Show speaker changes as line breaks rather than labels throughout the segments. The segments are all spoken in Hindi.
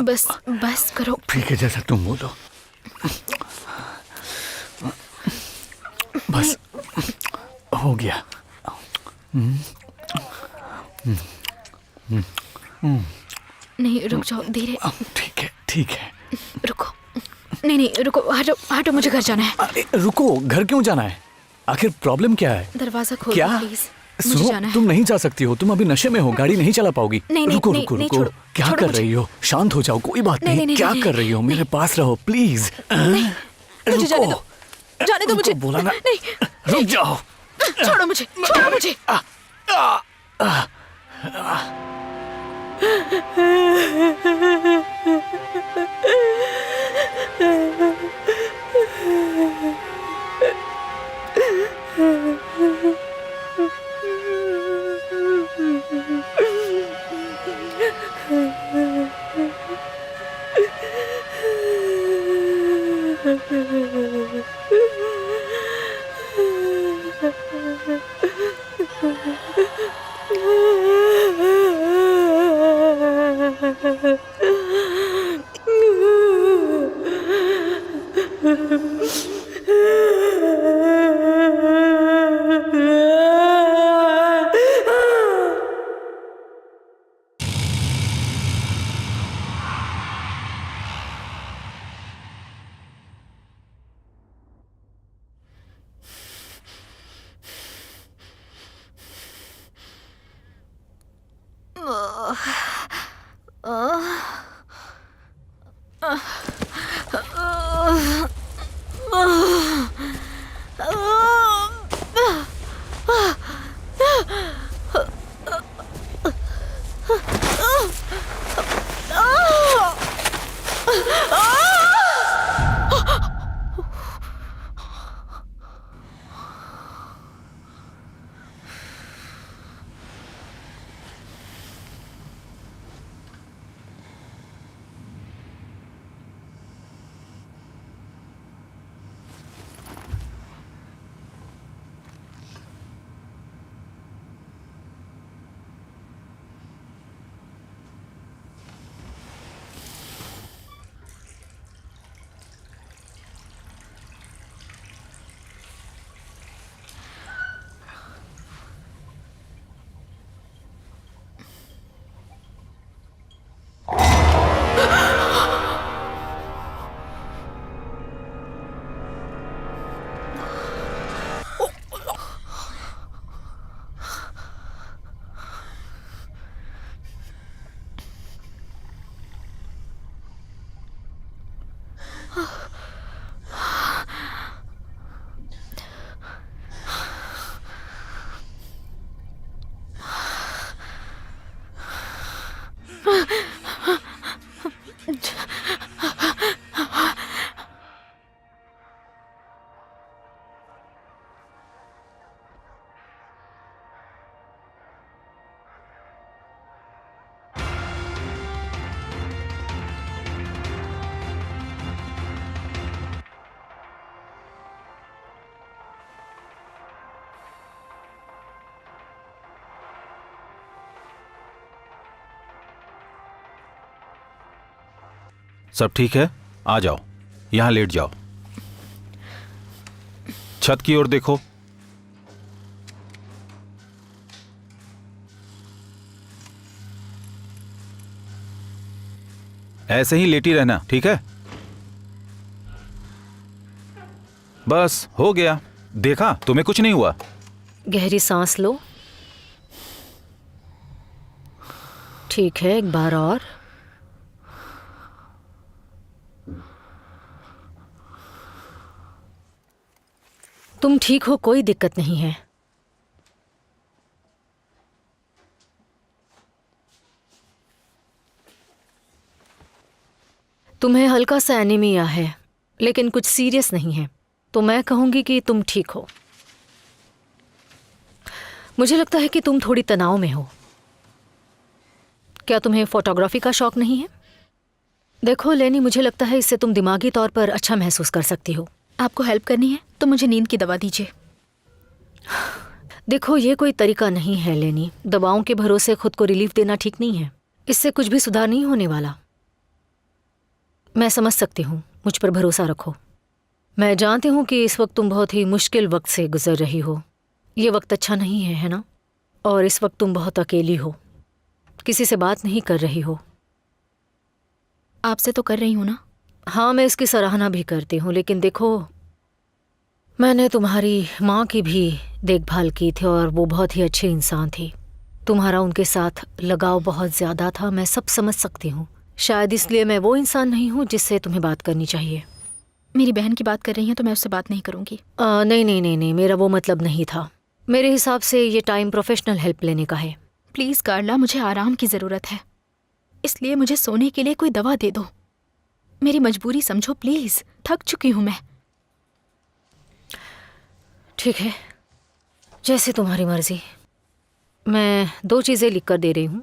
बस बस करो।
ठीक है, जैसा तुम बोलो। बस हो गया।
नहीं, रुक जाओ, धीरे।
ठीक है ठीक है।
रुको, नहीं, रुको, हटो हटो, मुझे घर जाना है।
अरे रुको, घर क्यों जाना है? आखिर प्रॉब्लम क्या है?
दरवाजा खोलो
क्या?
प्लीज, मुझे
सुनो,
जाना है।
तुम नहीं जा सकती हो, तुम अभी नशे में हो, गाड़ी नहीं चला पाओगी।
नहीं,
रुको
नहीं,
रुको
नहीं,
रुको,
छोड़ो,
क्या
छोड़ो
कर
मुझे।
रही हो? शांत हो जाओ, कोई बात
नहीं,
नहीं।
नहीं,
क्या
नहीं,
कर रही हो? मेरे पास रहो प्लीज।
मुझे जाने दो, जाने दो मुझे।
बोला ना,
नहीं,
रुक जाओ।
छोड़ो मुझे, छोड़ो मुझे।
सब ठीक है? आ जाओ, यहां लेट जाओ। छत की ओर देखो। ऐसे ही लेटी रहना, ठीक है? बस हो गया। देखा, तुम्हें कुछ नहीं हुआ।
गहरी सांस लो। ठीक है, एक बार और। तुम ठीक हो, कोई दिक्कत नहीं है। तुम्हें हल्का सा एनीमिया है, लेकिन कुछ सीरियस नहीं है, तो मैं कहूंगी कि तुम ठीक हो। मुझे लगता है कि तुम थोड़ी तनाव में हो। क्या तुम्हें फोटोग्राफी का शौक नहीं है? देखो लेनी, मुझे लगता है इससे तुम दिमागी तौर पर अच्छा महसूस कर सकती हो।
आपको हेल्प करनी है तो मुझे नींद की दवा दीजिए।
देखो ये कोई तरीका नहीं है लेनी, दवाओं के भरोसे खुद को रिलीफ देना ठीक नहीं है। इससे कुछ भी सुधार नहीं होने वाला। मैं समझ सकती हूँ, मुझ पर भरोसा रखो। मैं जानती हूँ कि इस वक्त तुम बहुत ही मुश्किल वक्त से गुजर रही हो। ये वक्त अच्छा नहीं है ना? और इस वक्त तुम बहुत अकेली हो, किसी से बात नहीं कर रही हो।
आपसे तो कर रही हूँ ना।
हाँ, मैं इसकी सराहना भी करती हूँ, लेकिन देखो मैंने तुम्हारी माँ की भी देखभाल की थी और वो बहुत ही अच्छे इंसान थी। तुम्हारा उनके साथ लगाव बहुत ज़्यादा था, मैं सब समझ सकती हूँ। शायद इसलिए मैं वो इंसान नहीं हूँ जिससे तुम्हें बात करनी चाहिए।
मेरी बहन की बात कर रही हैं तो मैं उससे बात नहीं करूँगी।
नहीं नहीं नहीं नहीं, मेरा वो मतलब नहीं था। मेरे हिसाब से ये टाइम प्रोफेशनल हेल्प लेने का है।
प्लीज़ कार्ला, मुझे आराम की ज़रूरत है, इसलिए मुझे सोने के लिए कोई दवा दे दो। मेरी मजबूरी समझो प्लीज़, थक चुकी हूँ मैं।
ठीक है, जैसे तुम्हारी मर्जी। मैं 2 चीज़ें लिख कर दे रही हूँ।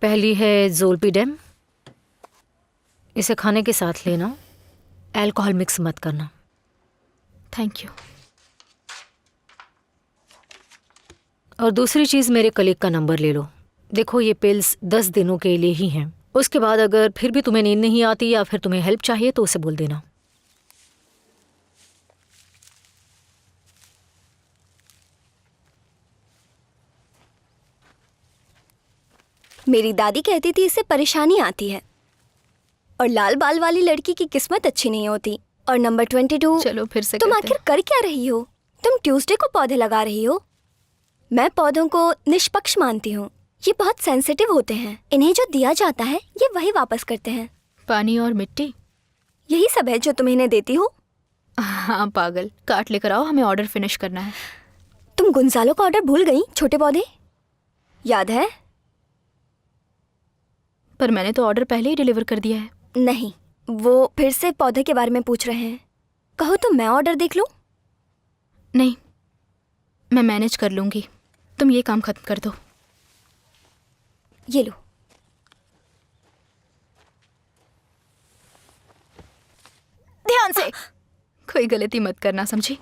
पहली है ज़ोलपीडेम, इसे खाने के साथ लेना, अल्कोहल मिक्स मत करना।
Thank you.
और दूसरी चीज़, मेरे कलीग का नंबर ले लो। देखो ये पिल्स 10 दिनों के लिए ही हैं। उसके बाद अगर फिर भी तुम्हें नींद नहीं आती या फिर तुम्हें हेल्प चाहिए तो उसे बोल देना।
मेरी दादी कहती थी इससे परेशानी आती है और लाल बाल वाली लड़की की किस्मत अच्छी नहीं होती। और नंबर 22,
चलो फिर से
तुम
करते
आखिर कर क्या रही हो? तुम ट्यूसडे को पौधे लगा रही हो। मैं पौधों को निष्पक्ष मानती हूँ। ये बहुत सेंसिटिव होते हैं, इन्हें जो दिया जाता है ये वही वापस करते हैं।
हैं। पानी और मिट्टी,
यही सब है जो तुम इन्हें देती हो।
हाँ पागल, काट लेकर आओ, हमें ऑर्डर फिनिश करना है।
तुम गुंजालो का ऑर्डर भूल गई? छोटे पौधे याद है?
पर मैंने तो ऑर्डर पहले ही डिलीवर कर दिया है।
नहीं, वो फिर से पौधे के बारे में पूछ रहे हैं। कहो तो मैं ऑर्डर देख लूं?
नहीं, मैं मैनेज कर लूँगी, तुम ये काम खत्म कर दो।
ये लो।
ध्यान से, कोई गलती मत करना, समझी?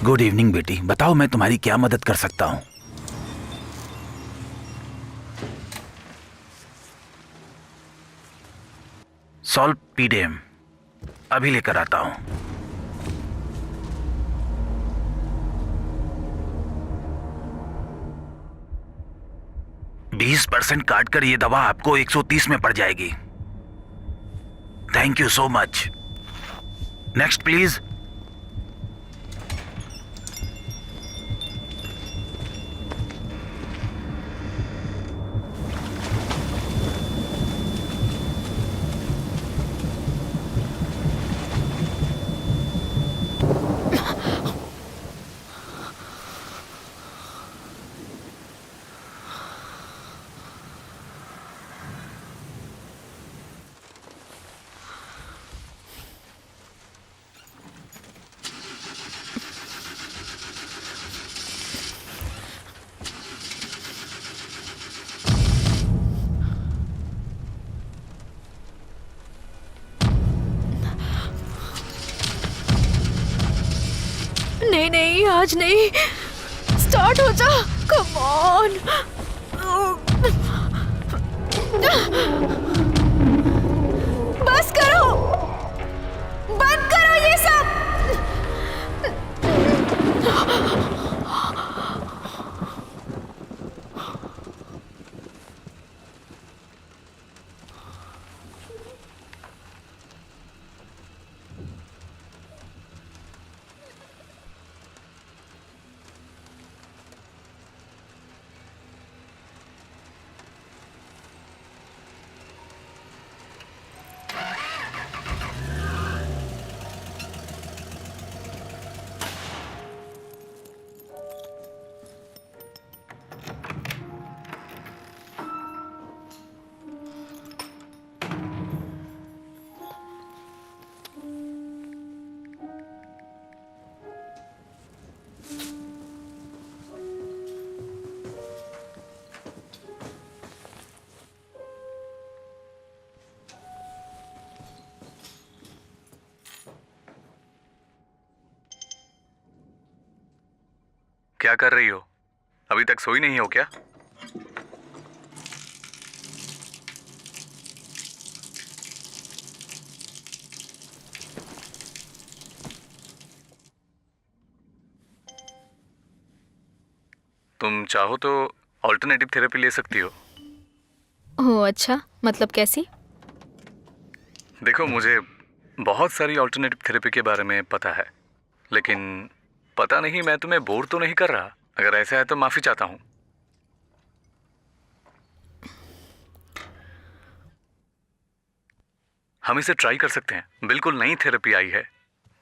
गुड इवनिंग बेटी, बताओ मैं तुम्हारी क्या मदद कर सकता हूँ? सॉल्पीडेम अभी लेकर आता हूँ। 20% काट कर ये दवा आपको 130 में पड़ जाएगी। Thank you so much. Next please.
नहीं नहीं, आज नहीं, स्टार्ट हो जा, कम ऑन। बस करो, बंद करो ये सब।
क्या कर रही हो? अभी तक सोई नहीं हो क्या? तुम चाहो तो ऑल्टरनेटिव थेरेपी ले सकती हो।
ओह अच्छा, मतलब कैसी?
देखो, मुझे बहुत सारी ऑल्टरनेटिव थेरेपी के बारे में पता है, लेकिन पता नहीं मैं तुम्हें बोर तो नहीं कर रहा। अगर ऐसा है तो माफी चाहता हूँ। हम इसे ट्राई कर सकते हैं। बिल्कुल नई थेरेपी आई है,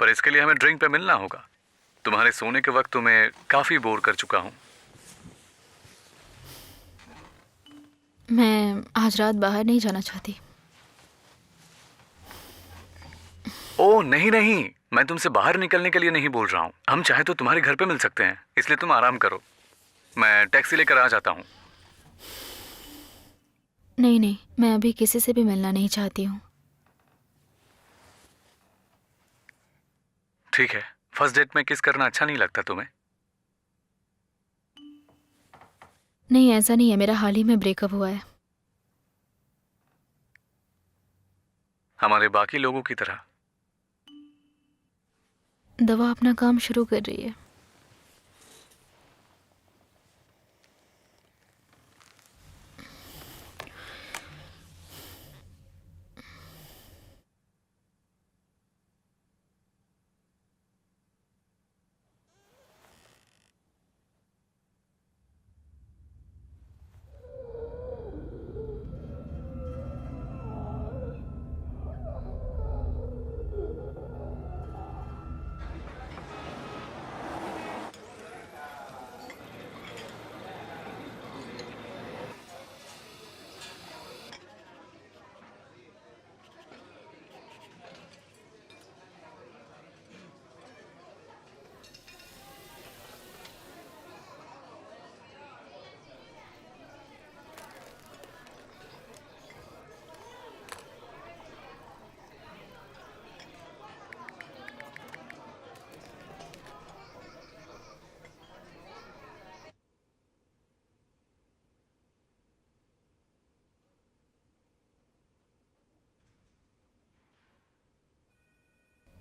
पर इसके लिए हमें ड्रिंक पे मिलना होगा। तुम्हारे सोने के वक्त तुम्हें काफी बोर कर चुका हूँ।
मैं आज रात बाहर नहीं जाना चाहती।
ओह नहीं नहीं, मैं तुमसे बाहर निकलने के लिए नहीं बोल रहा हूँ। हम चाहे तो तुम्हारे घर पे मिल सकते हैं, इसलिए तुम आराम करो। मैं टैक्सी लेकर आ जाता हूँ।
नहीं नहीं, मैं अभी किसी से भी मिलना नहीं चाहती हूँ।
ठीक है, फर्स्ट डेट में किस करना अच्छा नहीं लगता तुम्हें?
नहीं, ऐसा नहीं है, मेरा हाल ही में ब्रेकअप हुआ है।
हमारे बाकी लोगों की तरह।
दवा अपना काम शुरू कर रही है।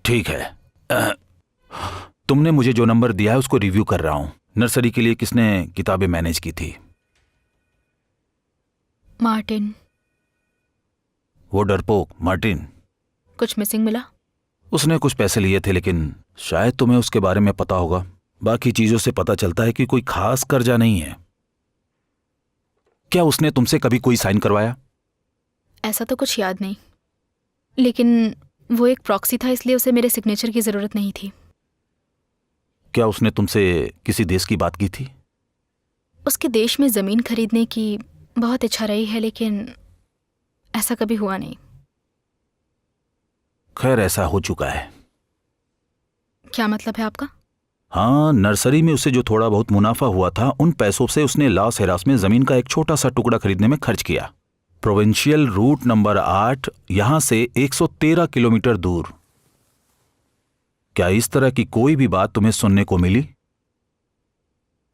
ठीक है। तुमने मुझे जो नंबर दिया है उसको रिव्यू कर रहा हूं। नर्सरी के लिए किसने किताबें मैनेज की थी?
मार्टिन।
वो डरपोक मार्टिन।
कुछ मिसिंग मिला?
उसने कुछ पैसे लिए थे, लेकिन शायद तुम्हें उसके बारे में पता होगा। बाकी चीजों से पता चलता है कि कोई खास कर्जा नहीं है। क्या उसने तुमसे कभी कोई साइन करवाया?
ऐसा तो कुछ याद नहीं, लेकिन वो एक प्रॉक्सी था, इसलिए उसे मेरे सिग्नेचर की जरूरत नहीं थी।
क्या उसने तुमसे किसी देश की बात की थी?
उसके देश में जमीन खरीदने की बहुत इच्छा रही है, लेकिन ऐसा कभी हुआ नहीं।
खैर, ऐसा हो चुका है।
क्या मतलब है आपका?
हाँ, नर्सरी में उसे जो थोड़ा बहुत मुनाफा हुआ था, उन पैसों से उसने लास हेरास में जमीन का एक छोटा सा टुकड़ा खरीदने में खर्च किया। प्रोविंशियल रूट नंबर 8, यहां से 113 किलोमीटर दूर। क्या इस तरह की कोई भी बात तुम्हें सुनने को मिली?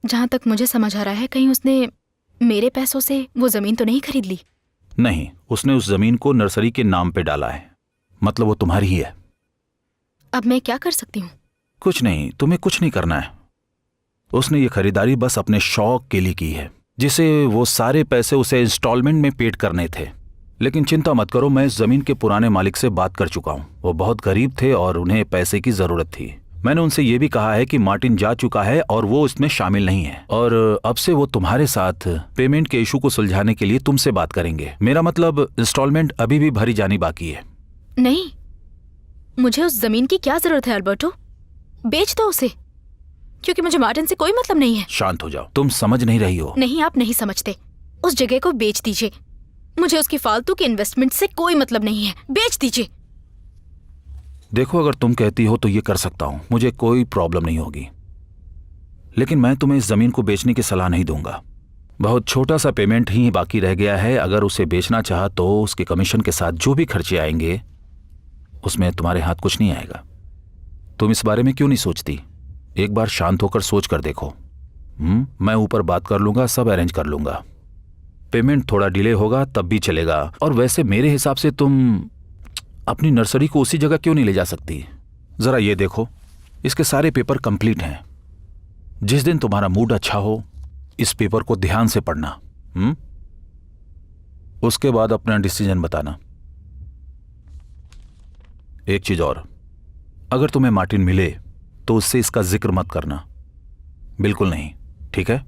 जहां तक मुझे समझ आ रहा है, कहीं उसने मेरे पैसों से वो जमीन तो नहीं खरीद ली?
नहीं, उसने उस जमीन को नर्सरी के नाम पे डाला है। मतलब वो तुम्हारी ही है।
अब मैं क्या कर सकती हूँ?
कुछ नहीं, तुम्हें कुछ नहीं करना है। उसने ये खरीदारी बस अपने शौक के लिए की है, जिसे वो सारे पैसे उसे इंस्टॉलमेंट में पेड करने थे। लेकिन चिंता मत करो, मैं इस जमीन के पुराने मालिक से बात कर चुका हूं। वो बहुत गरीब थे और उन्हें पैसे की जरूरत थी। मैंने उनसे ये भी कहा है कि मार्टिन जा चुका है और वो इसमें शामिल नहीं है, और अब से वो तुम्हारे साथ पेमेंट के इशू को सुलझाने के लिए तुमसे बात करेंगे। मेरा मतलब, इंस्टॉलमेंट अभी भी भरी जानी बाकी है।
नहीं, मुझे उस जमीन की क्या जरूरत है अल्बर्टो? बेच दो उसे, क्योंकि मुझे मार्टिन से कोई मतलब नहीं है।
शांत हो जाओ, तुम समझ नहीं रही हो।
नहीं, आप नहीं समझते। उस जगह को बेच दीजिए। मुझे उसकी फालतू की इन्वेस्टमेंट से कोई मतलब नहीं है। बेच दीजिए।
देखो, अगर तुम कहती हो तो ये कर सकता हूं, मुझे कोई प्रॉब्लम नहीं होगी। लेकिन मैं तुम्हें इस जमीन को बेचने की सलाह नहीं दूंगा। बहुत छोटा सा पेमेंट ही बाकी रह गया है। अगर उसे बेचना चाहा तो उसके कमीशन के साथ जो भी खर्चे आएंगे, उसमें तुम्हारे हाथ कुछ नहीं आएगा। तुम इस बारे में क्यों नहीं सोचती? एक बार शांत होकर सोच कर देखो। मैं ऊपर बात कर लूंगा, सब अरेंज कर लूंगा। पेमेंट थोड़ा डिले होगा तब भी चलेगा। और वैसे मेरे हिसाब से तुम अपनी नर्सरी को उसी जगह क्यों नहीं ले जा सकती? जरा ये देखो, इसके सारे पेपर कंप्लीट हैं। जिस दिन तुम्हारा मूड अच्छा हो इस पेपर को ध्यान से पढ़ना। उसके बाद अपना डिसीजन बताना। एक चीज और, अगर तुम्हें मार्टिन मिले तो उससे इसका जिक्र मत करना, बिल्कुल नहीं, ठीक है?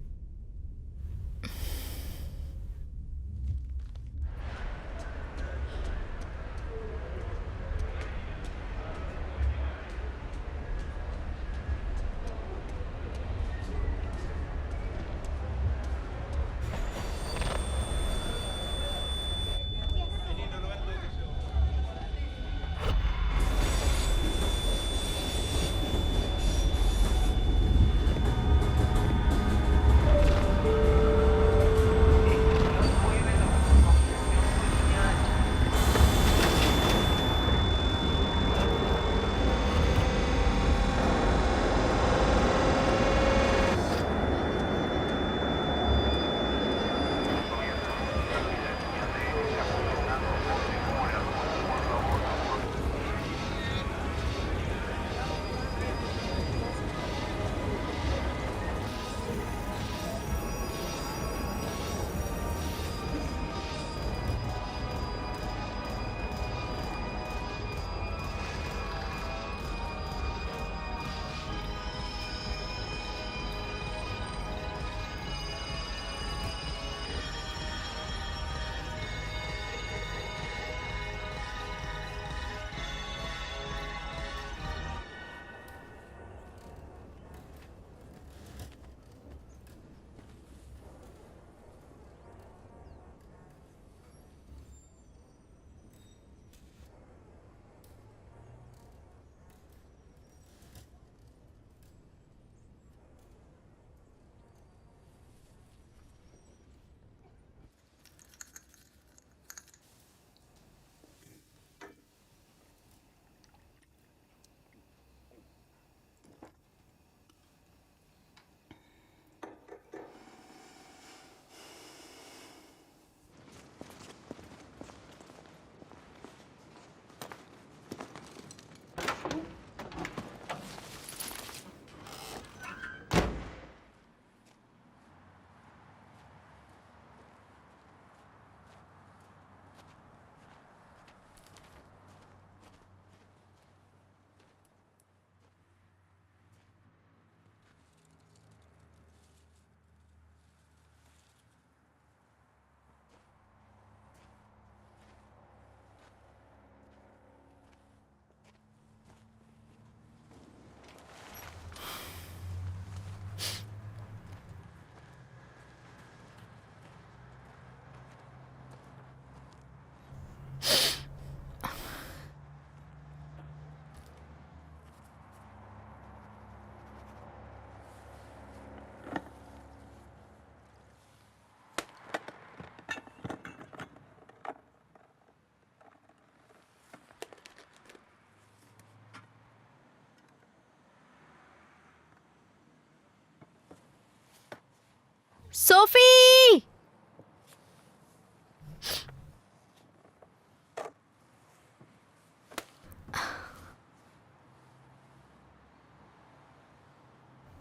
सोफी!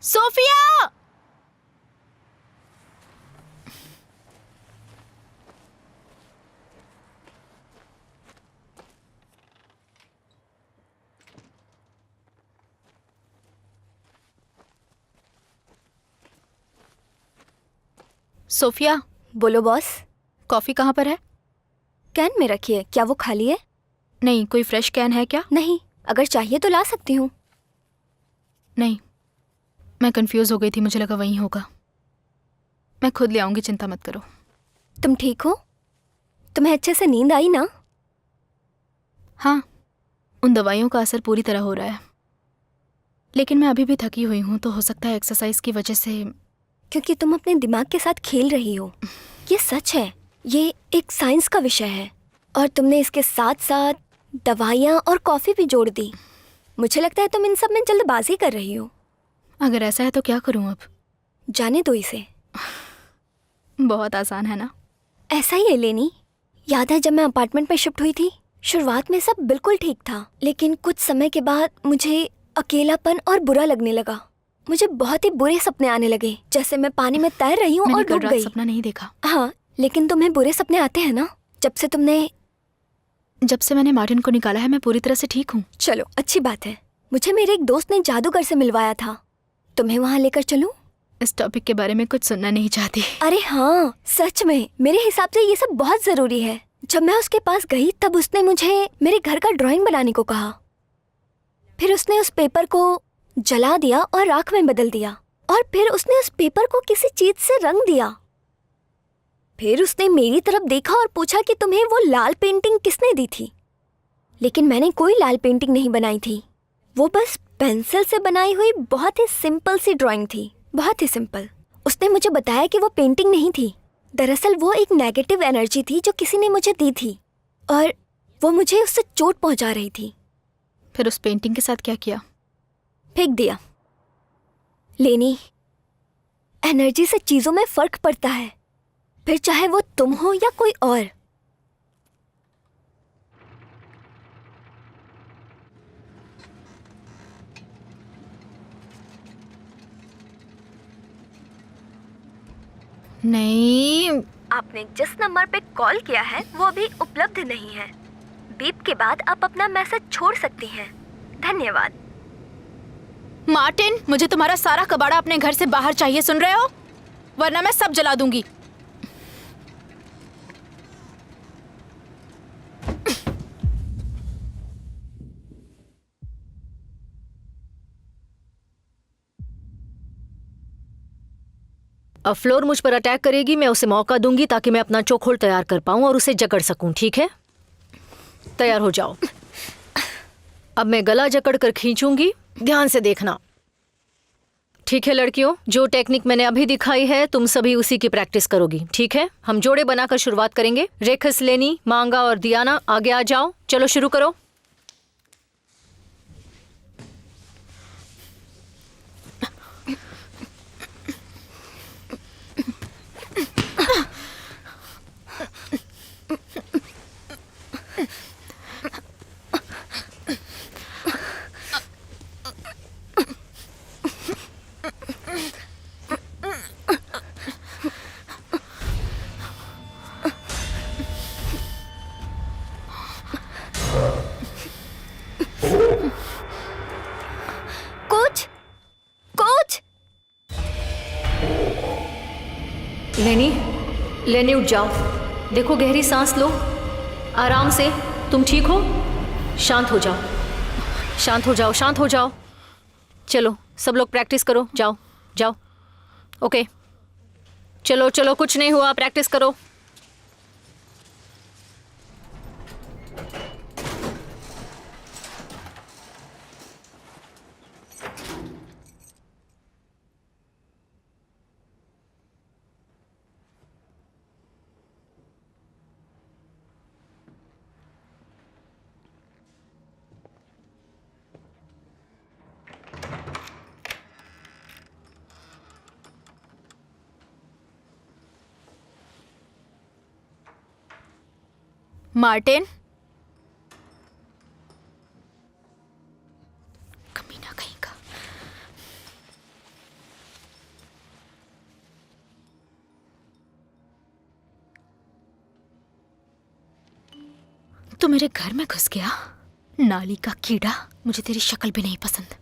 सोफिया! सोफिया,
बोलो बॉस।
कॉफी कहाँ पर है?
कैन में रखी है, क्या वो खाली है?
नहीं, कोई फ्रेश कैन है क्या?
नहीं, अगर चाहिए तो ला सकती हूँ।
नहीं, मैं कंफ्यूज हो गई थी, मुझे लगा वहीं होगा। मैं खुद ले आऊंगी, चिंता मत करो।
तुम ठीक हो? तुम्हें अच्छे से नींद आई ना?
हाँ, उन दवाइयों का असर पूरी तरह हो रहा है, लेकिन मैं अभी भी थकी हुई हूँ, तो हो सकता है एक्सरसाइज की वजह से।
क्योंकि तुम अपने दिमाग के साथ खेल रही हो। ये सच है, ये एक साइंस का विषय है, और तुमने इसके साथ साथ दवाइयाँ और कॉफ़ी भी जोड़ दी। मुझे लगता है तुम इन सब में जल्दबाजी कर रही हो।
अगर ऐसा है तो क्या करूँ अब?
जाने दो इसे।
बहुत आसान है ना?
ऐसा ही है लेनी। याद है जब मैं अपार्टमेंट में शिफ्ट हुई थी, शुरुआत में सब बिल्कुल ठीक था, लेकिन कुछ समय के बाद मुझे अकेलापन और बुरा लगने लगा। मुझे बहुत ही बुरे सपने आने लगे, जैसे मैं पानी में तैर रही हूँ
मैंने
और
कल
डूब
रात
गई।
सपना नहीं देखा।
हाँ, लेकिन तुम्हें बुरे सपने आते हैं ना?
जब से मैंने मार्टिन को निकाला है मैं पूरी तरह से ठीक हूँ।
चलो अच्छी बात है। मुझे मेरे एक दोस्त ने जादूगर से मिलवाया था, तुम्हें वहाँ लेकर चलूं?
इस टॉपिक के बारे में कुछ सुनना नहीं चाहती।
अरे हाँ, सच में मेरे हिसाब से ये सब बहुत जरूरी है। जब मैं उसके पास गई तब उसने मुझे मेरे घर का ड्राइंग बनाने को कहा। फिर उसने उस पेपर को जला दिया और राख में बदल दिया, और फिर उसने उस पेपर को किसी चीज से रंग दिया। फिर उसने मेरी तरफ देखा और पूछा कि तुम्हें वो लाल पेंटिंग किसने दी थी? लेकिन मैंने कोई लाल पेंटिंग नहीं बनाई थी, वो बस पेंसिल से बनाई हुई बहुत ही सिंपल सी ड्राइंग थी, बहुत ही सिंपल। उसने मुझे बताया कि वो पेंटिंग नहीं थी, दरअसल वो एक नेगेटिव एनर्जी थी जो किसी ने मुझे दी थी, और वो मुझे उससे चोट पहुंचा रही थी।
फिर उस पेंटिंग के साथ क्या किया?
फेंक दिया। लेनी, एनर्जी से चीजों में फर्क पड़ता है, फिर चाहे वो तुम हो या कोई और।
नहीं,
आपने जिस नंबर पे कॉल किया है वो अभी उपलब्ध नहीं है। बीप के बाद आप अपना मैसेज छोड़ सकती हैं। धन्यवाद।
मार्टिन, मुझे तुम्हारा सारा कबाड़ा अपने घर से बाहर चाहिए, सुन रहे हो? वरना मैं सब जला दूंगी।
अब फ्लोर मुझ पर अटैक करेगी, मैं उसे मौका दूंगी ताकि मैं अपना चोखोल तैयार कर पाऊं और उसे जकड़ सकूं, ठीक है? तैयार हो जाओ। अब मैं गला जकड़ कर खींचूंगी, ध्यान से देखना। ठीक है लड़कियों, जो टेक्निक मैंने अभी दिखाई है तुम सभी उसी की प्रैक्टिस करोगी, ठीक है? हम जोड़े बनाकर शुरुआत करेंगे। रेखस, लेनी, मांगा और दियाना आगे आ जाओ। चलो शुरू करो।
Coach, coach.
लेनी, लेनी उठ जाओ। देखो, गहरी सांस लो, आराम से। तुम ठीक हो? शांत हो जाओ, शांत हो जाओ, शांत हो जाओ। चलो सब लोग प्रैक्टिस करो, जाओ जाओ। ओके, चलो चलो, कुछ नहीं हुआ, प्रैक्टिस करो।
मार्टिन, कमीना कहीं का। तू मेरे घर में घुस गया, नाली का कीड़ा। मुझे तेरी शक्ल भी नहीं पसंद।